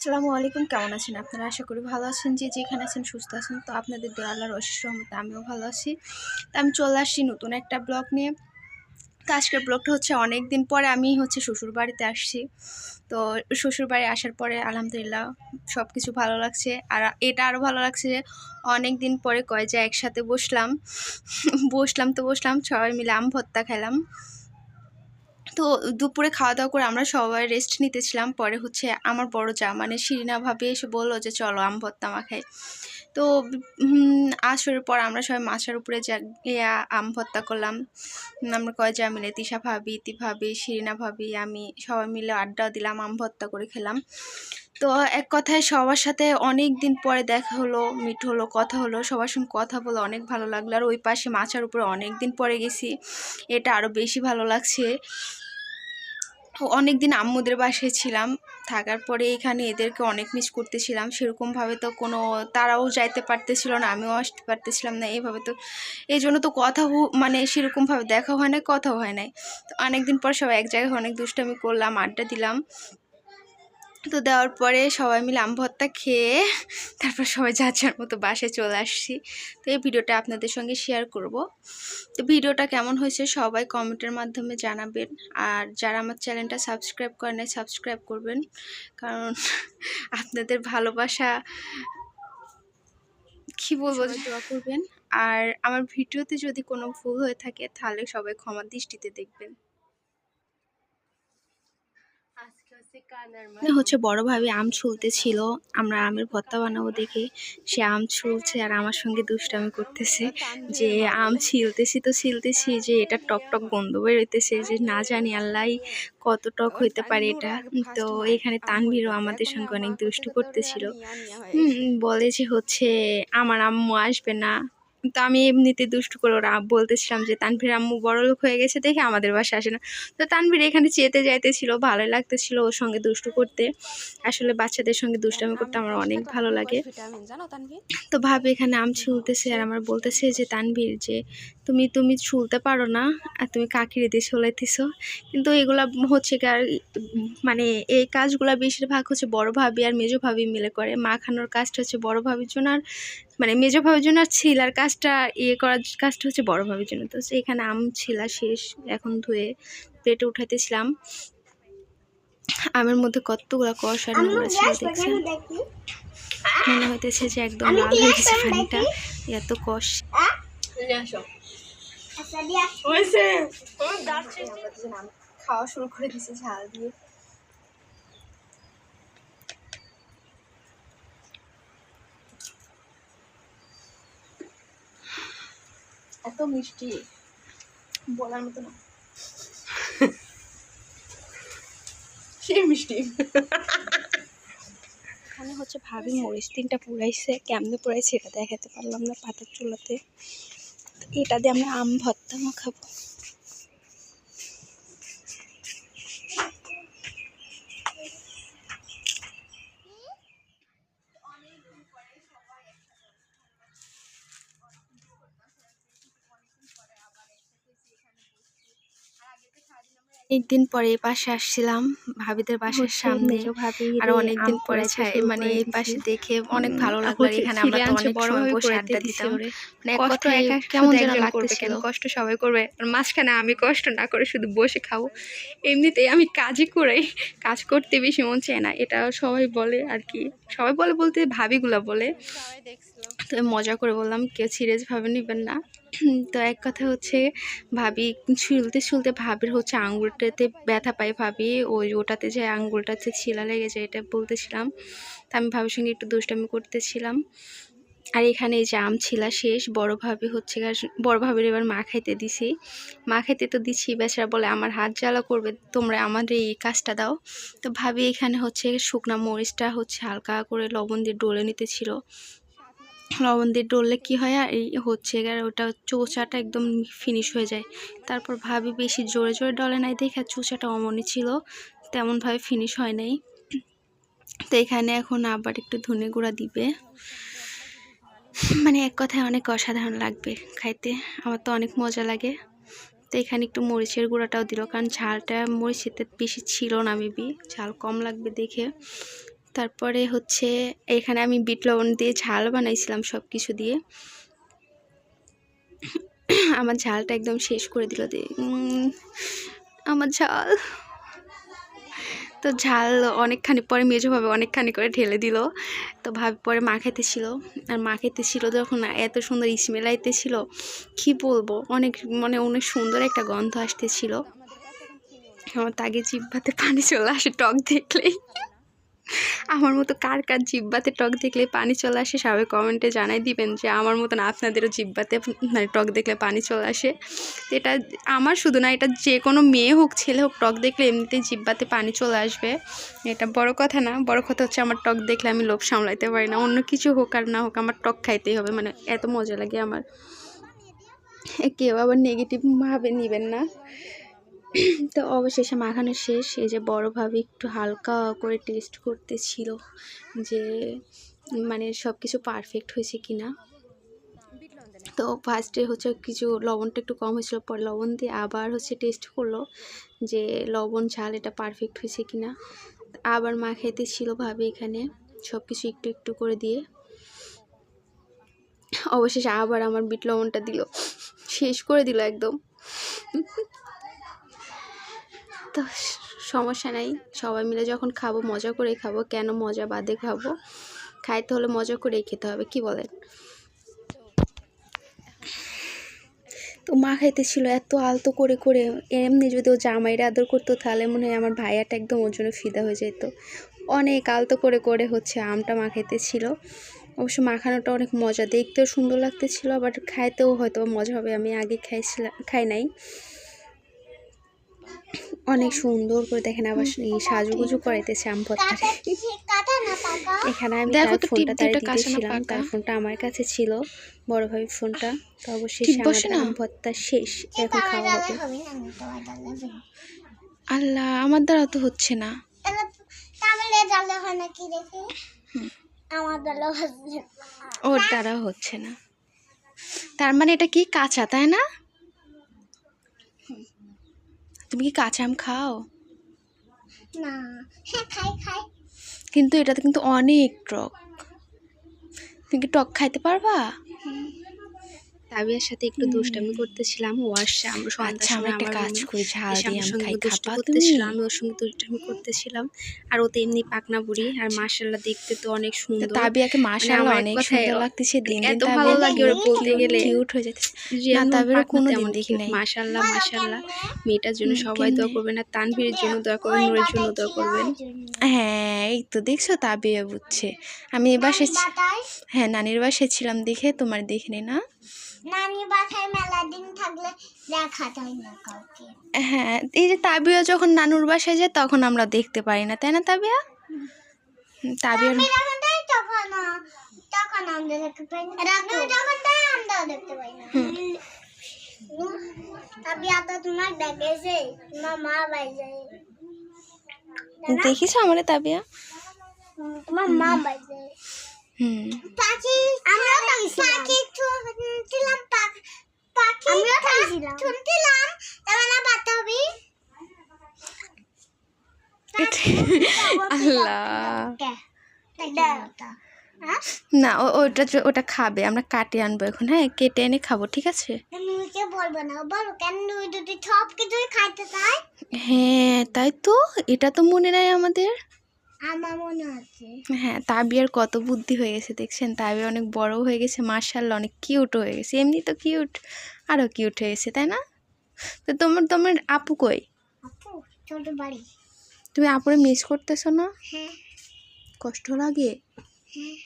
আসসালামু আলাইকুম, কেমন আছেন আপনারা? আশা করি ভালো আছেন। যে যেখানে আছেন সুস্থ আছেন। তো আপনাদের দোয়া আল্লাহর অশেষ রহমতে আমিও ভালো আছি। তো আমি চলে আসছি নতুন একটা ব্লগ নিয়ে। তো আজকের ব্লগটা হচ্ছে অনেক দিন পরে আমি শ্বশুর বাড়িতে আসছি। তো শ্বশুর বাড়ি আসার পরে আলহামদুলিল্লাহ সব কিছু ভালো লাগছে। আর এটা আরও ভালো লাগছে যে অনেক দিন পরে কয় যে একসাথে বসলাম বসলাম সবাই মিলে আম ভর্তা খেলাম। তো দুপুরে খাওয়া দাওয়া করে আমরা সবাই রেস্ট নিতেছিলাম। পরে হচ্ছে আমার বড় যা মানে শিরিনা ভাবি এসে বললো যে চলো আম ভর্তা মাখাই। তো আসরের পর আমরা সবাই মাছের উপরে আম ভর্তা করলাম। আমরা কয়েকজন মিলে তিশা ভাবি, ইতি ভাবি, শিরিনা ভাবি, আমি সবাই মিলে আড্ডা দিলাম, আম ভর্তা করে খেলাম। তো এক কথায় সবার সাথে অনেক দিন পরে দেখা হলো, মিট হলো, কথা হলো। সবার সঙ্গে কথা বলে অনেক ভালো লাগলো। আর ওই পাশে মাছের উপরে অনেক দিন পরে গেছি, এটা আরও বেশি ভালো লাগছে। অনেক দিন আম্মুদের বাসায় ছিলাম, থাকার পরে এখানে এদেরকে অনেক মিস করতেছিলাম। সেরকমভাবে তো কোনো তারাও যাইতে পারতেছিল না, আমিও আসতে পারতেছিলাম না। এইভাবে তো এই জন্য তো কথা মানে সেরকমভাবে দেখা হয় নাই, কথাও হয় নাই। তো অনেকদিন পর সবাই এক জায়গায় অনেক দুষ্টামি করলাম, আড্ডা দিলাম। তো দেওয়ার পরে সবাই মিলে আম ভর্তা খেয়ে তারপর সবাই যার যার মতো বাসায় চলে আসছি। তো এই ভিডিওটা আপনাদের সঙ্গে শেয়ার করব। তো ভিডিওটা কেমন হয়েছে সবাই কমেন্টের মাধ্যমে জানাবেন। আর যারা আমার চ্যানেলটা সাবস্ক্রাইব করেন নাই সাবস্ক্রাইব করবেন, কারণ আপনাদের ভালোবাসা কী বলবো, দোয়া করবেন। আর আমার ভিডিওতে যদি কোনো ভুল হয়ে থাকে তাহলে সবাই ক্ষমার দৃষ্টিতে দেখবেন। হচ্ছে বড় ভাবি আম ছুলতেছিল, আমরা আমের ভর্তা বানাবো দেখে সে আম ছুলছে আর আমার সঙ্গে দুষ্টামি করতেছে যে আম ছিলতেছি যে এটা টক টক গন্ধ বেরোইতেছে, যে না জানি আল্লাহ কত টক হইতে পারে এটা। তো এখানে তানভীরও আমাদের সঙ্গে অনেক দুষ্টু করতেছিল। বলে যে হচ্ছে আমার আম্মু আসবে না। তো আমি এমনিতে দুষ্টু করে ওরা বলতেছিলাম যে তানভীর আম্মু বড়লোক হয়ে গেছে দেখে আমাদের বাসায় আসে না। তো তানভীর এখানে চেতে যাইতেছিল, ভালোই লাগতেছিল ওর সঙ্গে দুষ্টু করতে। আসলে বাচ্চাদের সঙ্গে দুষ্টামি করতে আমার অনেক ভালো লাগে। তো ভাবি এখানে আম ছুলতেছে আর আমার বলতেছে যে তানভীর যে তুমি ছুলতে পারো না, আর তুমি কাকিরে দিয়ে ছুলাইতেছো। কিন্তু এগুলা হচ্ছে কি আর মানে এই কাজগুলা বেশিরভাগ হচ্ছে বড় ভাবি আর মেজো ভাবি মিলে করে। মাখানোর কাজটা হচ্ছে বড় ভাবির জন্য, আর মানে মেজো ভাবির জন্য, আর ছিলার কাজটা করার কাজটা হচ্ছে বড় ভাবির জন্য। তো এখানে আম ছিলা শেষ, এখন ধুয়ে প্লেটে উঠাইতেছিলাম। আমের মধ্যে কতগুলা কষ আর নোংরা ছিল দেখছেন, মনে হইতেছে যে একদম লাল হয়ে গেছে পানিটা, এত কষ। খাওয়া শুরু করে দিয়েছে ঝাল দিয়ে। এত মিষ্টি বলার মতো না, সেই মিষ্টি। এখানে হচ্ছে ভাবি মরিচ 3টা পুড়াইছে, কেমনে পুড়াইছে এটা দেখাতে পারলাম না পাতার চুলাতে। এটা দিয়ে আমরা আম ভর্তা মাখাবো। একদিন পরে এই পাশে আসছিলাম ভাবিদের বাসার সামনে, আর অনেকদিন পরে মানে এই পাশে দেখে অনেক ভালো লাগলো। এখানে আমরা তো অনেক সময় বসে আড্ডা দিতাম, মানে কষ্ট কেমন যেন লাগতেছিল। কষ্ট সবাই করবে, আর মাঝখানে আমি কষ্ট না করে শুধু বসে খাবো। এমনিতেই আমি কাজই করাই, কাজ করতে বেশি মন চায় না, এটা সবাই বলে আর কি। সবাই বলে বলতে ভাবিগুলা বলে, তো মজা করে বললাম, কেউ সিরিয়াস ভাবে নেবেন না। তো এক কথা হচ্ছে ভাবি ছুলতে ভাবির হচ্ছে আঙ্গুলটাতে ব্যথা পাই, ভাবি ওটাতে যে আঙ্গুলটাতে ছিলা লেগে যায় এটা বলতেছিলাম। তা আমি ভাবির সঙ্গে একটু দুষ্টামি করতেছিলাম। আর এখানে এই যে আম ছিলা শেষ, বড় ভাবি হচ্ছে বড় ভাবির এবার মা খাইতে দিছি। মা খাইতে তো দিচ্ছি, বেচারা বলে আমার হাত জ্বালা করবে, তোমরা আমাদের এই কাজটা দাও। তো ভাবি এখানে হচ্ছে শুকনা মরিচটা হচ্ছে হালকা করে লবণ দিয়ে ডলে নিতেছিল। লবণ দিয়ে ডললে কী হয়, আর এই হচ্ছে ওটা চোচাটা একদম ফিনিশ হয়ে যায়। তারপর ভাবি বেশি জোরে জোরে ডলে নাই দেখে চোচাটা অমনই ছিল, তেমনভাবে ফিনিশ হয় নাই। তো এখানে এখন আবার একটু ধনে গুঁড়া দিবে, মানে এক কথায় অনেক অসাধারণ লাগবে খাইতে, আমার তো অনেক মজা লাগে। তো এখানে একটু মরিচের গুঁড়াটাও দিল, কারণ ঝালটা মরিচেতে বেশি ছিল না, মেবি ঝাল কম লাগবে দেখে। তারপরে হচ্ছে এখানে আমি বিট লবণ দিয়ে ঝাল বানাইছিলাম সব কিছু দিয়ে। আমার ঝালটা একদম শেষ করে দিল আমার ঝাল। তো ঝাল অনেকখানি পরে মেজোভাবে অনেকখানি করে ঢেলে দিল। তো ভাবি পরে মা খেতেছিল, আর মা খেতেছিল যখন এত সুন্দর স্মেল আইতেছিল কি বলবো, অনেক অনেক সুন্দর একটা গন্ধ আসতেছিল। আমার তো আগে জিহ্বাতে পানি চলে আসে টক দেখলেই। আমার মতো কার কার জিহ্বাতে টক দেখলে পানি চলে আসে সবাই কমেন্টে জানাই দিবেন যে আমার মতন আপনাদেরও জিহ্বাতে মানে টক দেখলে পানি চলে আসে। তো এটা আমার শুধু না, এটা যে কোনো মেয়ে হোক ছেলে হোক টক দেখলে এমনিতেই জিহ্বাতে পানি চলে আসবে। এটা বড় কথা না, বড় কথা হচ্ছে আমার টক দেখলে আমি লোভ সামলাইতে পারি না। অন্য কিছু হোক আর না হোক আমার টক খাইতেই হবে, মানে এত মজা লাগে আমার। কেউ আবার নেগেটিভভাবে নেবেন না। তো অবশেষে মাখানো শেষ। এই যে বড়োভাবে একটু হালকা করে টেস্ট করতেছিল যে মানে সব কিছু পারফেক্ট হয়েছে কিনা। তো ফার্স্টে হচ্ছে কিছু লবণটা একটু কম হয়েছিল, পরে লবণ দিয়ে আবার হচ্ছে টেস্ট করলো যে লবণ ঝাল এটা পারফেক্ট হয়েছে কিনা। আবার মা খেতেছিল ভাবে এখানে সব কিছু একটু একটু করে দিয়ে। অবশেষে আবার আমার বিট লবণটা দিল, শেষ করে দিল একদম। তো সমস্যা নাই, সবাই মিলে যখন খাবো মজা করে খাবো, কেন মজা বাদে খাবো, খাইতে হলে মজা করেই খেতে হবে, কি বলেন। তো মা খাইতেছিল এত আলতো করে করে, এমনি যদি ও জামাইরা আদর করতো তাহলে মনে হয় আমার ভাইয়াটা একদম ওর জন্য ফিদা হয়ে যেত। অনেক আলতো করে করে হচ্ছে আমটা মা খাইতেছিল। অবশ্য মাখানোটা অনেক মজা, দেখতেও সুন্দর লাগতেছিল, আবার খাইতেও হয়তো মজা হবে। আমি আগে খাই নাই। অনেক সুন্দর করে দেখেন আবার সাজুগুজু করাইতেছে আম ভর্তারে। এখানে আমি তার ফোনটা তার দিয়েছিলাম, তার ফোনটা আমার কাছে ছিল, বড় ভাই ফোনটা। তো অবশ্যই আমাদের আম ভর্তা শেষ, এখন খাওয়া হবে। আল্লাহ, আমার দ্বারা তো হচ্ছে না। ওর দ্বারা হচ্ছে না, তার মানে এটা কি কাঁচা, তাই না? তুমি কি কাঁচা আম খাও? না, হ্যাঁ খাই। কিন্তু এটাতে কিন্তু অনেক টক। তুমি কি টক খাইতে পারবা? তাবিয়ার সাথে একটু দুষ্টামি করতেছিলাম, ও আসছে, আমরা সন্ধ্যার সময় একটা কাজ করি, ঝাল দিয়ে আম খাই, খাবা তুমি? আমি ওর সঙ্গে দুষ্টামি করতেছিলাম, আর ও তো এমনি পাকনা বুড়ি, আর মাশাআল্লাহ দেখতে তো অনেক সুন্দর। তাবিয়াকে মাশাআল্লাহ অনেক সুন্দর লাগতেছে, দিন দিন এত ভালো লাগে ওর বলতে গেলে, কিউট হয়ে যাচ্ছে। না তাবিয়ার কোনো দিন দেখি নাই। মাশাআল্লাহ মেয়েটার জন্য সবাই দোয়া করবেন, আর তানভীরের জন্য দোয়া করবেন, নূরের জন্য দোয়া করবেন। হ্যাঁ এই তো দেখছো তাবিয়া বুঝছে। আমি এই বাসায়, হ্যাঁ নানির বাসায় ছিলাম দেখে তোমার দেখিনি না। নানি বাসায় মেলা দিন থাকলে দেখা যায় না কাউকে। হ্যাঁ এই যে তাবিয়া যখন নানুর বাসায় যায় তখন আমরা দেখতে পারি না, তাই না তাবিয়া? তাবিয়া তখন আমরা দেখতে পাই না, যখন তাই আমরা দেখতে পাই না। তাবিয়া তো তোমার দেখেছে, তোমার মা বাইরে দেখিস আমারে তাবিয়া, তোমার মা বাইরে। পাখি আমরা পাখি শুনছিলাম, পাখি আমরা শুনছিলাম তাহলে না বাতা হবে। আল্লাহ না, ওটা খাবে, আমরা কাটে আনবো এখন, হ্যাঁ কেটে এনে খাবো, ঠিক আছে? বলবো না, বলো কেন যদি সব কিছুই খাইতে চাই। হ্যাঁ তাই তো, এটা তো মনে নাই আমাদের। আমার মনে আছে। হ্যাঁ তাবিয়ার কত বুদ্ধি হয়ে গেছে দেখছেন, তাবিয়া অনেক বড় হয়ে গেছে মাশাআল্লাহ, অনেক কিউট হয়ে গেছে, এমনি তো কিউট, আরও কিউট হয়ে গেছে, তাই না? তো তোমার আপু কই? আপু ছোট বাড়ি। তুমি আপুরে মিস করতেছো না? হ্যাঁ। কষ্ট লাগে? হ্যাঁ।